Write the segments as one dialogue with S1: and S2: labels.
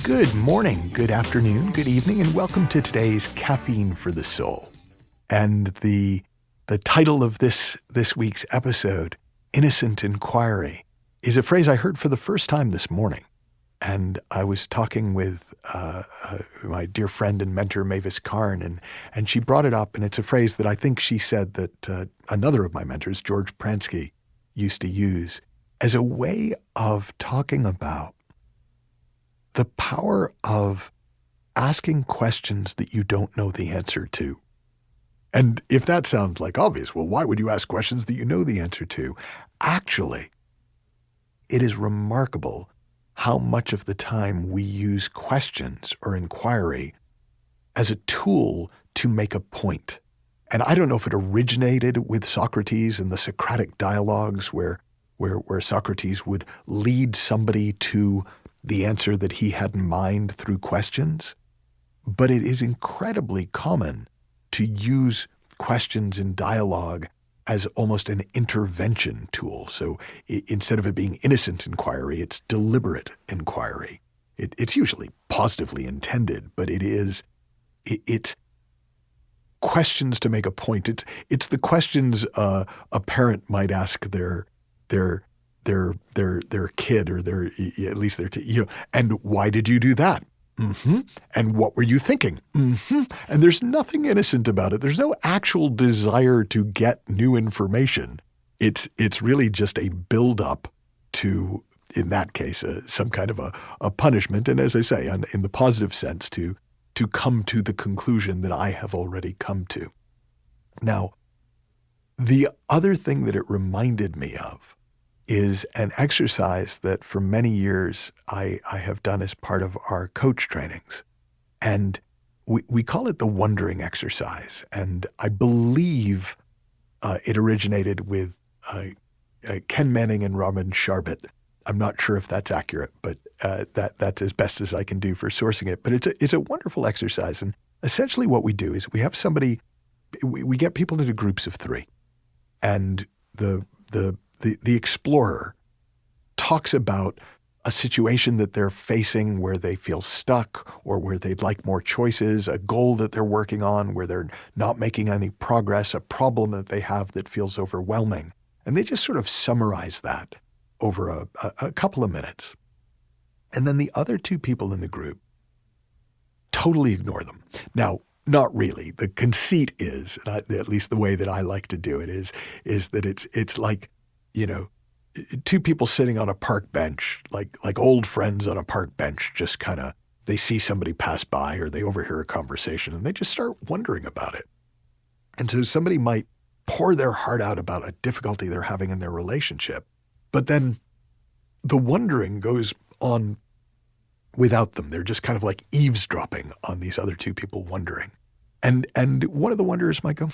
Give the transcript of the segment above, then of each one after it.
S1: Good morning, good afternoon, good evening, and welcome to today's Caffeine for the Soul. And the title of this week's episode, Innocent Inquiry, is a phrase I heard for the first time this morning. And I was talking with my dear friend and mentor, Mavis Karn, and she brought it up, and it's a phrase that I think she said that another of my mentors, George Pransky, used to use as a way of talking about the power of asking questions that you don't know the answer to. And if that sounds like obvious, well, why would you ask questions that you know the answer to? Actually, it is remarkable how much of the time we use questions or inquiry as a tool to make a point. And I don't know if it originated with Socrates and the Socratic dialogues where Socrates would lead somebody to the answer that he had in mind through questions, but it is incredibly common to use questions in dialogue as almost an intervention tool. So instead of it being innocent inquiry, it's deliberate inquiry. It's usually positively intended, but it's questions to make a point. It's the questions a parent might ask their kid or at least and why did you do that? Mm-hmm. And what were you thinking? Mm-hmm. And there's nothing innocent about it. There's no actual desire to get new information. It's really just a build-up to, in that case, some kind of a punishment. And as I say, in the positive sense, to come to the conclusion that I have already come to. Now, the other thing that it reminded me of is an exercise that for many years I have done as part of our coach trainings. And we call it the wondering exercise. And I believe it originated with Ken Manning and Robin Sharbit. I'm not sure if that's accurate, but that's as best as I can do for sourcing it. But it's a wonderful exercise. And essentially what we do is we have somebody, we get people into groups of three. And the explorer talks about a situation that they're facing where they feel stuck or where they'd like more choices, a goal that they're working on where they're not making any progress, a problem that they have that feels overwhelming. And they just sort of summarize that over a couple of minutes. And then the other two people in the group totally ignore them. Now, not really. The conceit is, at least the way that I like to do it is that it's like, two people sitting on a park bench, like old friends on a park bench, just kind of, they see somebody pass by or they overhear a conversation and they just start wondering about it. And so somebody might pour their heart out about a difficulty they're having in their relationship, but then the wondering goes on without them. They're just kind of like eavesdropping on these other two people wondering. And one of the wonderers might go,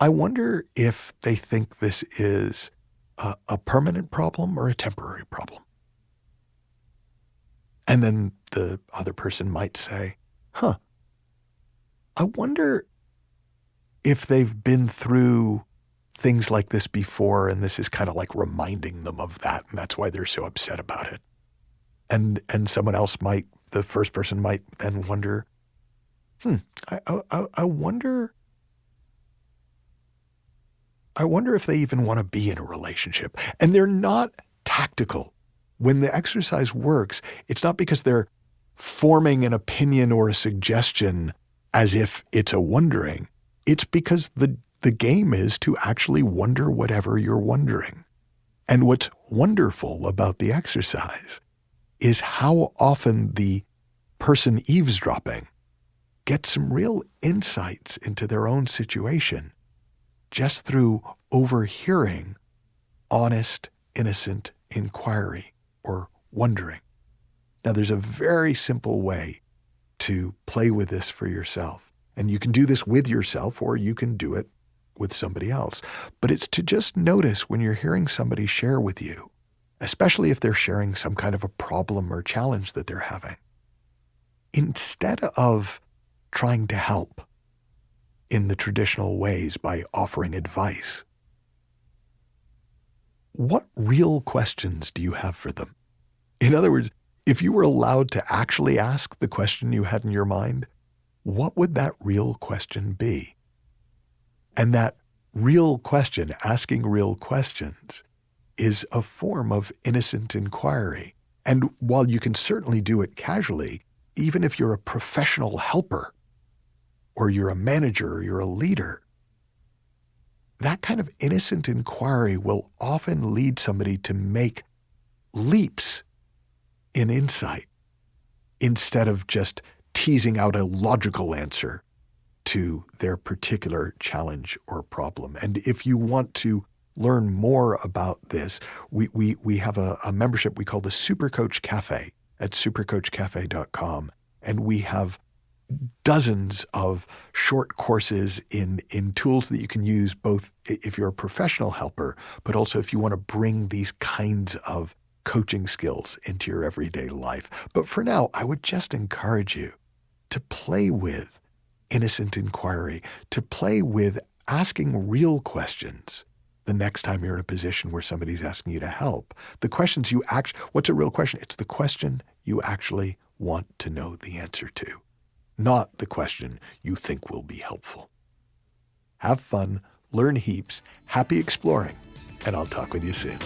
S1: I wonder if they think this is a permanent problem or a temporary problem. And then the other person might say, I wonder if they've been through things like this before and this is kind of like reminding them of that and that's why they're so upset about it. And someone else the first person might then wonder, I wonder if they even want to be in a relationship. And they're not tactical. When the exercise works, it's not because they're forming an opinion or a suggestion as if it's a wondering. It's because the game is to actually wonder whatever you're wondering. And what's wonderful about the exercise is how often the person eavesdropping gets some real insights into their own situation just through overhearing honest, innocent inquiry or wondering. Now, there's a very simple way to play with this for yourself. And you can do this with yourself or you can do it with somebody else. But it's to just notice when you're hearing somebody share with you, especially if they're sharing some kind of a problem or challenge that they're having. Instead of trying to help, in the traditional ways by offering advice. What real questions do you have for them? In other words, if you were allowed to actually ask the question you had in your mind, what would that real question be? And that real question, asking real questions, is a form of innocent inquiry. And while you can certainly do it casually, even if you're a professional helper, or you're a manager, or you're a leader, that kind of innocent inquiry will often lead somebody to make leaps in insight instead of just teasing out a logical answer to their particular challenge or problem. And if you want to learn more about this, we have a membership we call the Super Coach Cafe at supercoachcafe.com. And we have dozens of short courses in tools that you can use both if you're a professional helper, but also if you want to bring these kinds of coaching skills into your everyday life. But for now, I would just encourage you to play with innocent inquiry, to play with asking real questions the next time you're in a position where somebody's asking you to help. The questions you what's a real question? It's the question you actually want to know the answer to, not the question you think will be helpful. Have fun, learn heaps, happy exploring, and I'll talk with you soon.